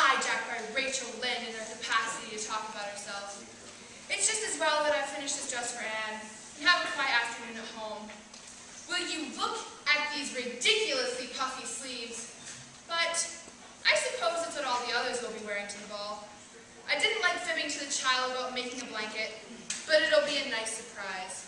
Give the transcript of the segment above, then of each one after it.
hijacked by Rachel Lynde in her capacity to talk about herself. It's just as well that I finish this dress for Anne and have a quiet afternoon at home. Will you look at these ridiculously puffy sleeves? But I suppose that's what all the others will be wearing to the ball. I didn't like fibbing to the child about making a blanket, but it'll be a nice surprise.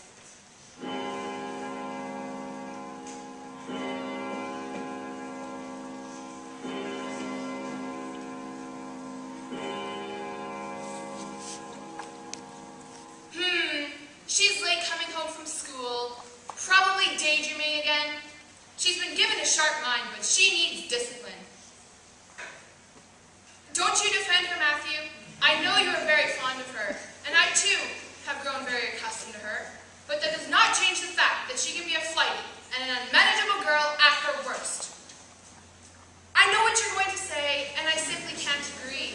She's late coming home from school, probably daydreaming again. She's been given a sharp mind, but she needs discipline. Don't you defend her, Matthew? I know you are very fond of her, and I too have grown very accustomed to her, but that does not change the fact that she can be a flighty and an unmanageable girl at her worst. I know what you're going to say, and I simply can't agree.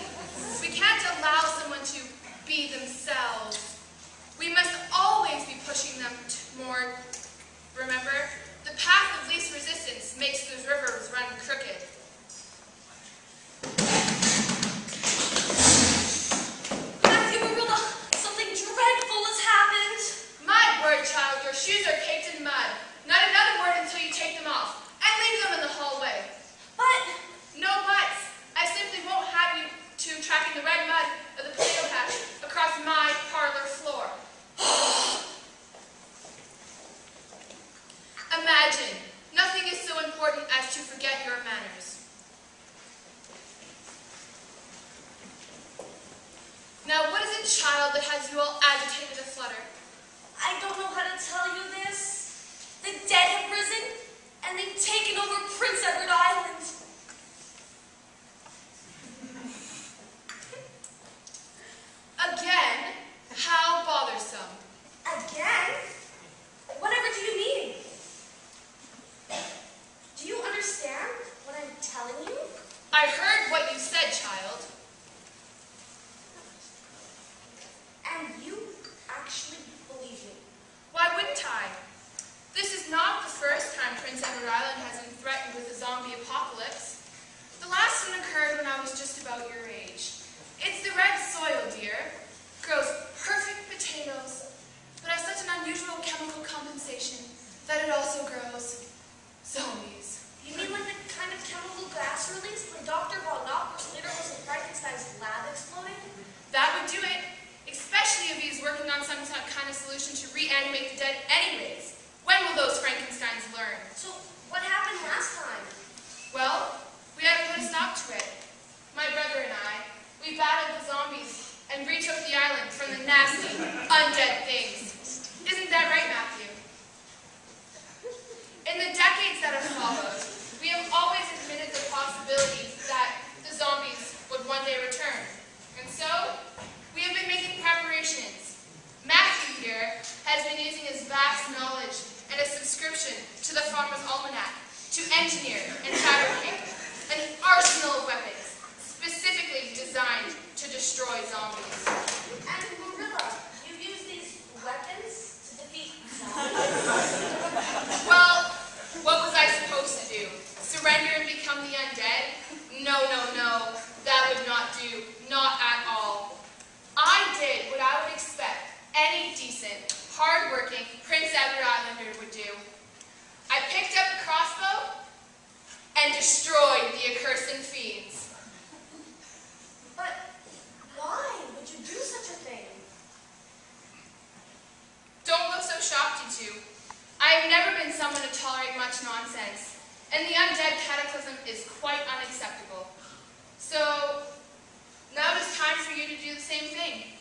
We can't allow someone to be themselves. We must always be pushing them more. Remember, the path of least resistance makes those rivers run crooked. Matthew, Marilla, something dreadful has happened. My word, child, your shoes are caked in mud. Not another word until you take them off and leave them in the hallway. But no buts. I simply won't have you two tracking the red mud of the potato patch across my parlor floor. Imagine, nothing is so important as to forget your manners. Now, what is it, child, that has you all agitated aflutter? I don't know how to tell you this. The dead have risen, and they've taken over Prince Edward Island. Again? How bothersome. Again? Whatever do you mean? Do you understand what I'm telling you? I heard what you said, child. And you actually believe me? Why wouldn't I? This is not the first time Prince Edward Island has been threatened with a zombie apocalypse. The last one occurred when I was just about your age. It's the red soil, dear. Grows perfect potatoes, but has such an unusual chemical compensation that it also grows zombies. You mean like the kind of chemical gas released when Dr. Von Knopfler's later was in Frankenstein's lab exploding? That would do it, especially if he's working on some kind of solution to reanimate the dead anyways. When will those Frankensteins learn? So what happened last time? Well, we had to put a stop to it. My brother and I, we battled the zombies and retook the island from the nasty, undead things. Isn't that right, Matthew? In the decades that have followed, we have always admitted the possibility that the zombies would one day return. And so, we have been making preparations. Matthew here has been using his vast knowledge and a subscription to the Farmer's Almanac to engineer and fabricate an arsenal of weapons specifically designed to destroy zombies. And Marilla, you've used these weapons to defeat zombies? Well, what was I supposed to do? Surrender and become the undead? No, no, no. That would not do. Not at all. I did what I would expect any decent, hard-working Prince Edward Islander would do. I picked up a crossbow and destroyed the accursed fiends. But why would you do such a thing? Don't look so shocked, you two. I have never been someone to tolerate much nonsense, and the undead cataclysm is quite unacceptable. So, now it is time for you to do the same thing.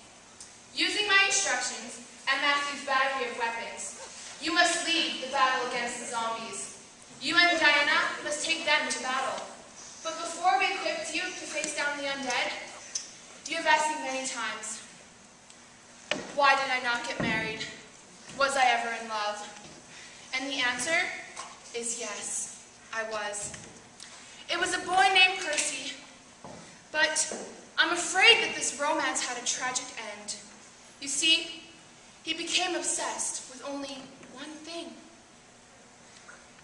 Using my instructions and Matthew's battery of weapons, you must lead the battle against the zombies. You and Diana must take them to battle. But before we equipped you to face down the undead, you have asked me many times, why did I not get married? Was I ever in love? And the answer is yes, I was. It was a boy named Percy, but I'm afraid that this romance had a tragic end. You see, he became obsessed with only one thing: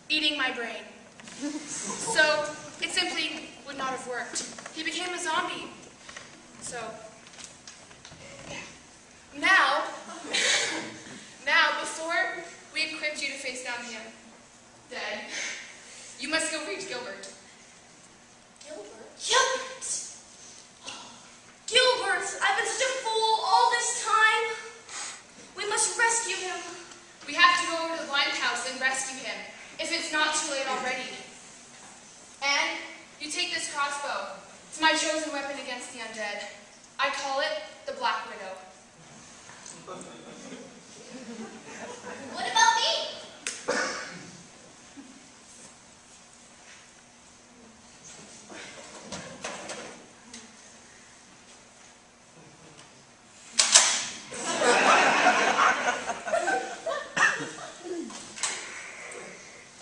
eating my brain. So it simply would not have worked. He became a zombie. So, now, before we equipped you to face down the dead, you must go reach Gilbert. Gilbert? Gilbert! Gilbert! I've been such a fool all this time. We must rescue him. We have to go over to the blind house and rescue him, if it's not too late already. And you take this crossbow. It's my chosen weapon against the undead. I call it the Black Widow. What about me?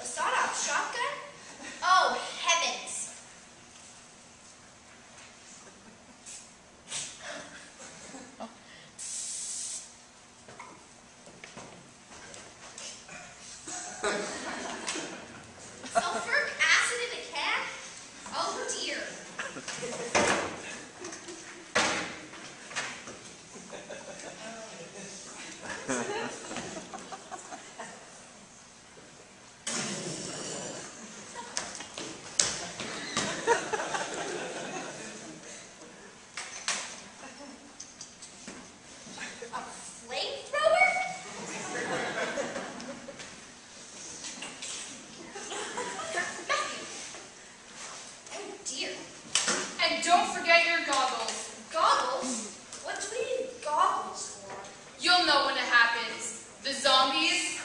A sawed-off shotgun? Oh, heavens! Sulfuric acid in a can? Oh dear. A flamethrower? Matthew. Oh dear. And don't forget your goggles. Goggles? What do we need goggles for? You'll know when it happens. The zombies,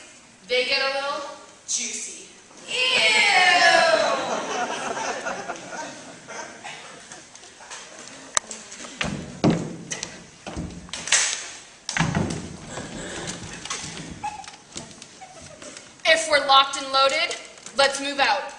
they get a little juicy. Ew! If we're locked and loaded, let's move out.